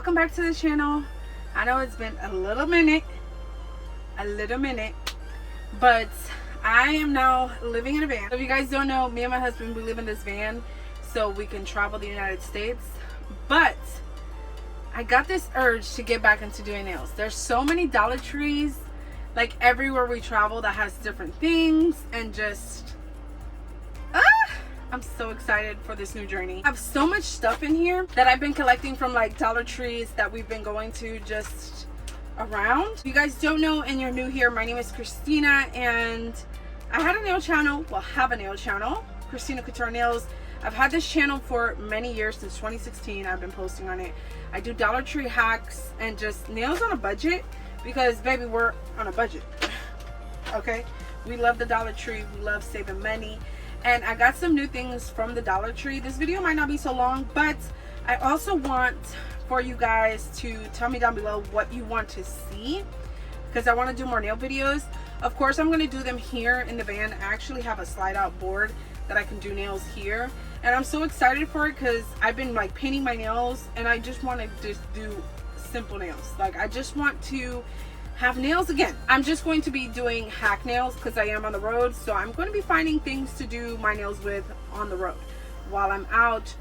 welcome back to the channel. I know it's been a little minute, but I am now living in a van. If you guys don't know, me and my husband, we live in this van so we can travel the United States. But I got this urge to get back into doing nails. There's so many Dollar Trees like everywhere we travel that has different things, and just I'm so excited for this new journey. I have so much stuff in here that I've been collecting from like Dollar Trees that we've been going to just around. If you guys don't know and you're new here, my name is Christina, and I had a nail channel, have a nail channel, Christina Couture Nails. I've had this channel for many years, since 2016. I've been posting on it. I do Dollar Tree hacks and just nails on a budget, because baby, we're on a budget. Okay, we love the Dollar Tree, we love saving money. And I got some new things from the Dollar Tree. This video might not be so long, but I also want for you guys to tell me down below what you want to see, because I want to do more nail videos. Of course, I'm going to do them here in the van. I actually have a slide out board that I can do nails here, and I'm so excited for it because I've been like painting my nails, and I just want to just do simple nails. Like, I just want to have nails again. I'm just going to be doing hack nails because I am on the road, so I'm going to be finding things to do my nails with on the road while I'm out.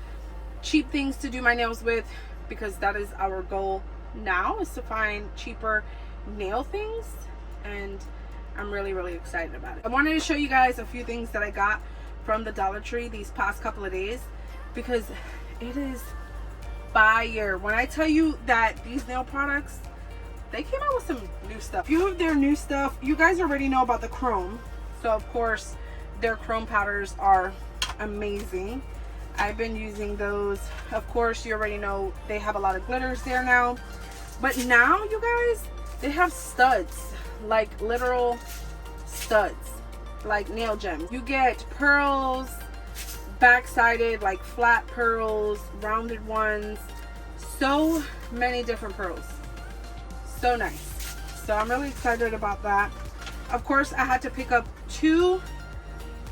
Cheap things to do my nails with, because that is our goal now, is to find cheaper nail things, and I'm really excited about it. I wanted to show you guys a few things that I got from the Dollar Tree these past couple of days, because it is fire. When I tell you that these nail products, they came out with some new stuff. A few of their new stuff, you guys already know about the chrome, so of course their chrome powders are amazing. I've been using those. Of course, you already know they have a lot of glitters there now, but now you guys, they have studs, like literal studs, like nail gems. You get pearls, back-sided, like flat pearls, rounded ones, so many different pearls. So nice. So I'm really excited about that. Of course, I had to pick up two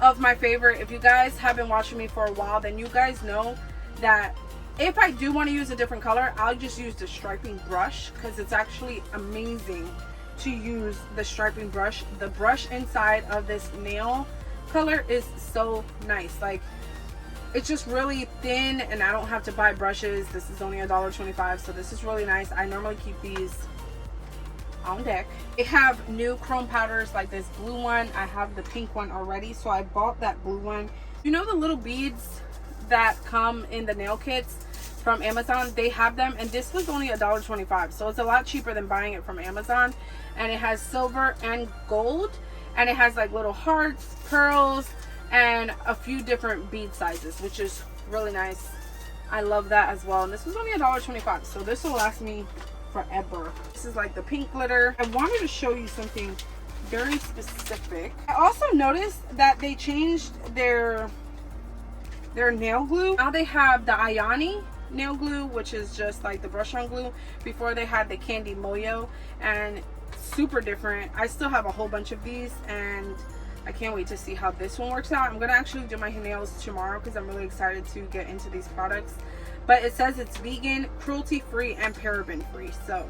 of my favorite. If you guys have been watching me for a while, then you guys know that if I do want to use a different color, I'll just use the striping brush, because it's actually amazing to use the striping brush. The brush inside of this nail color is so nice. Like, it's just really thin, and I don't have to buy brushes. This is only $1.25, so this is really nice. I normally keep these on deck. They have new chrome powders, like this blue one. I have the pink one already, so I bought that blue one. You know the little beads that come in the nail kits from Amazon? They have them, and this was only $1.25, so it's a lot cheaper than buying it from Amazon. And it has silver and gold, and it has like little hearts, pearls, and a few different bead sizes, which is really nice. I love that as well. And this was only $1.25, so this will last me forever. This is like the pink glitter. I wanted to show you something very specific. I also noticed that they changed their nail glue. Now they have the Ayani nail glue, which is just like the brush on glue. Before they had the Candy Moyo, and super different. I still have a whole bunch of these, and I can't wait to see how this one works out. I'm gonna actually do my nails tomorrow because I'm really excited to get into these products. But it says it's vegan, cruelty-free, and paraben-free, so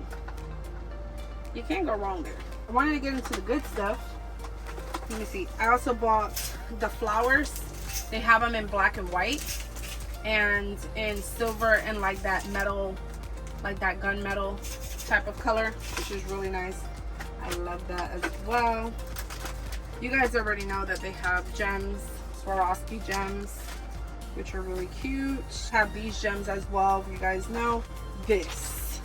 you can't go wrong there. I wanted to get into the good stuff. Let me see. I also bought the flowers. They have them in black and white, and in silver, and like that metal, like that gunmetal type of color, which is really nice. I love that as well. You guys already know that they have gems, Swarovski gems, which are really cute. Have these gems as well. You guys know this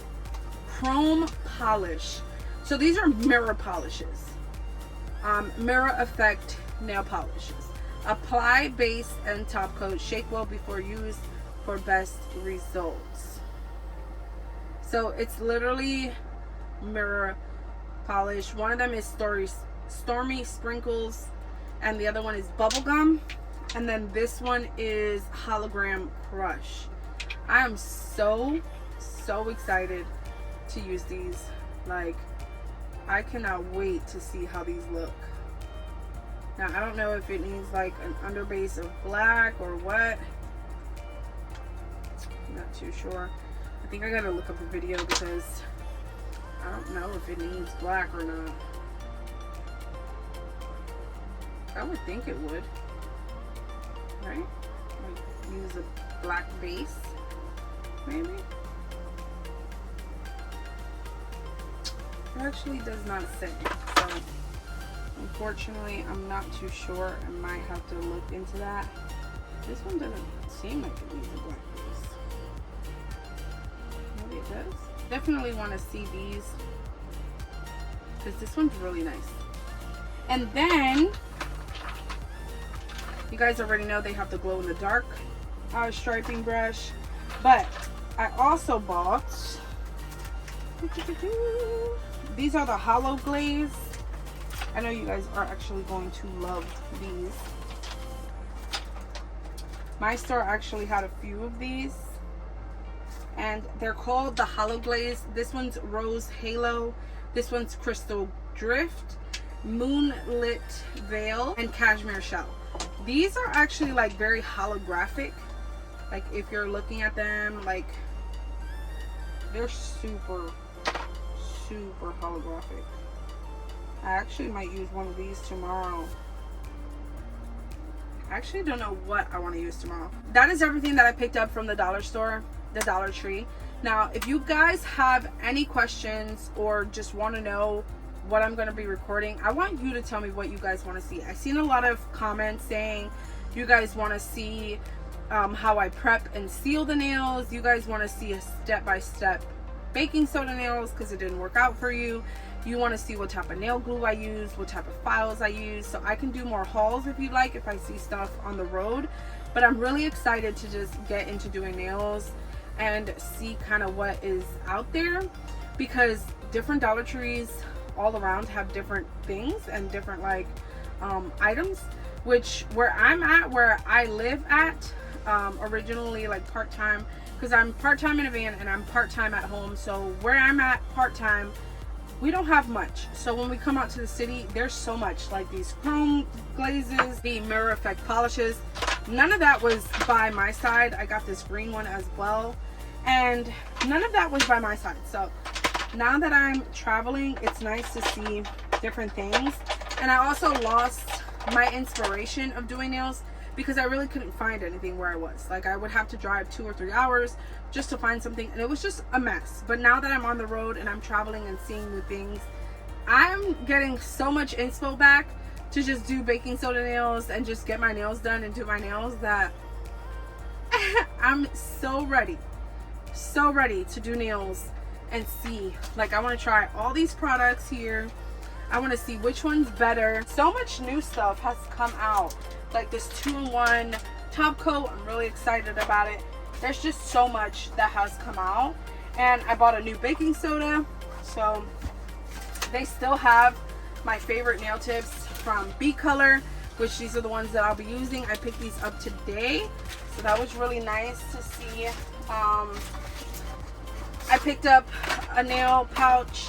chrome polish. So these are mirror polishes, mirror effect nail polishes. Apply base and top coat. Shake well before use for best results. So it's literally mirror polish. One of them is Stormy Sprinkles, and the other one is Bubblegum. And then this one is Hologram Crush. I am so excited to use these. Like, I cannot wait to see how these look. Now, I don't know if it needs like an underbase of black or what. I'm not too sure. I think I gotta look up a video because I don't know if it needs black or not. I would think it would, right? Like use a black base, maybe. It actually does not say, so unfortunately I'm not too sure. I might have to look into that. This one doesn't seem like it needs a black base. Maybe it does. Definitely want to see these because this one's really nice. And then you guys already know they have the glow in the dark striping brush, but I also bought these are the hollow glaze. I know you guys are actually going to love these. My store actually had a few of these and they're called the hollow glaze. This one's Rose Halo, this one's Crystal Drift, Moonlit Veil, and Cashmere Shell. These are actually like very holographic. Like if you're looking at them, like they're super holographic. I actually might use one of these tomorrow. I actually don't know what I want to use tomorrow. That is everything that I picked up from the dollar store, the Dollar Tree. Now, if you guys have any questions or just want to know what I'm going to be recording, I want you to tell me what you guys want to see. I've seen a lot of comments saying you guys want to see how I prep and seal the nails. You guys want to see a step-by-step baking soda nails because it didn't work out for you. You want to see what type of nail glue I use, what type of files I use, so I can do more hauls if you'd like, if I see stuff on the road. But I'm really excited to just get into doing nails and see kind of what is out there, because different Dollar Trees all around have different things and different like items, which where I'm at, where I live at, originally like part-time, because I'm part-time in a van and I'm part-time at home. So where I'm at part-time, we don't have much. So when we come out to the city, there's so much, like these chrome glazes, the mirror effect polishes. None of that was by my side. I got this green one as well, and none of that was by my side. So now that I'm traveling, it's nice to see different things. And I also lost my inspiration of doing nails because I really couldn't find anything where I was. Like I would have to drive 2 or 3 hours just to find something, and it was just a mess. But now that I'm on the road and I'm traveling and seeing new things, I'm getting so much inspo back to just do baking soda nails and just get my nails done and do my nails that I'm so ready to do nails and see. Like I want to try all these products here. I want to see which one's better. So much new stuff has come out, like this 2-in-1 top coat. I'm really excited about it. There's just so much that has come out. And I bought a new baking soda, so they still have my favorite nail tips from B Color, which these are the ones that I'll be using. I picked these up today, so that was really nice to see. I picked up a nail pouch,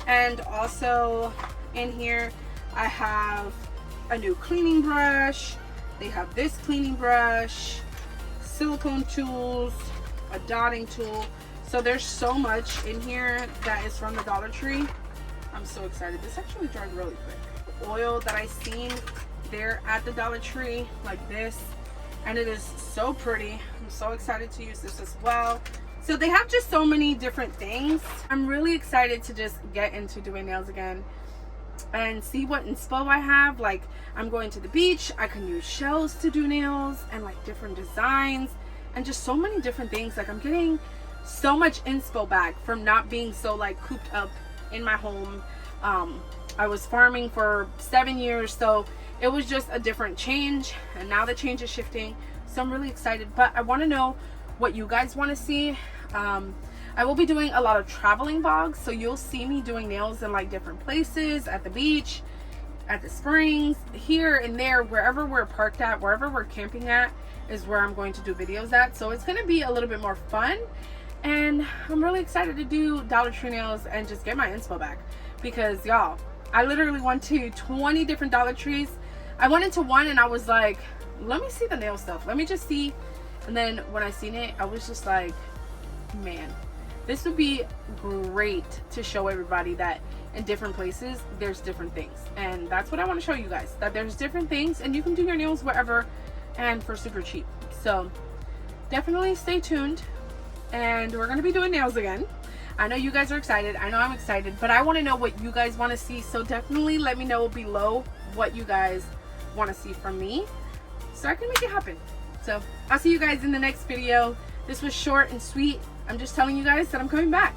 and also in here I have a new cleaning brush. They have this cleaning brush, silicone tools, a dotting tool. So there's so much in here that is from the Dollar Tree. I'm so excited. This actually dried really quick. The oil that I seen there at the Dollar Tree, like this, and it is so pretty. I'm so excited to use this as well. So they have just so many different things. I'm really excited to just get into doing nails again and see what inspo I have. Like I'm going to the beach, I can use shells to do nails and like different designs and just so many different things. Like I'm getting so much inspo back from not being so like cooped up in my home. I was farming for 7 years, so it was just a different change, and now the change is shifting, so I'm really excited. But I want to know what you guys want to see. I will be doing a lot of traveling vlogs, so you'll see me doing nails in like different places, at the beach, at the springs, here and there, wherever we're parked at, wherever we're camping at is where I'm going to do videos at. So it's going to be a little bit more fun, and I'm really excited to do Dollar Tree nails and just get my inspo back, because y'all, I literally went to 20 different Dollar Trees. I went into one and I was like, let me see the nail stuff, let me just see. And then when I seen it, I was just like, man, this would be great to show everybody that in different places there's different things, and that's what I want to show you guys, that there's different things and you can do your nails wherever and for super cheap. So definitely stay tuned, and we're going to be doing nails again. I know you guys are excited, I know I'm excited, but I want to know what you guys want to see, so definitely let me know below what you guys want to see from me so I can make it happen. So I'll see you guys in the next video. This was short and sweet. I'm just telling you guys that I'm coming back.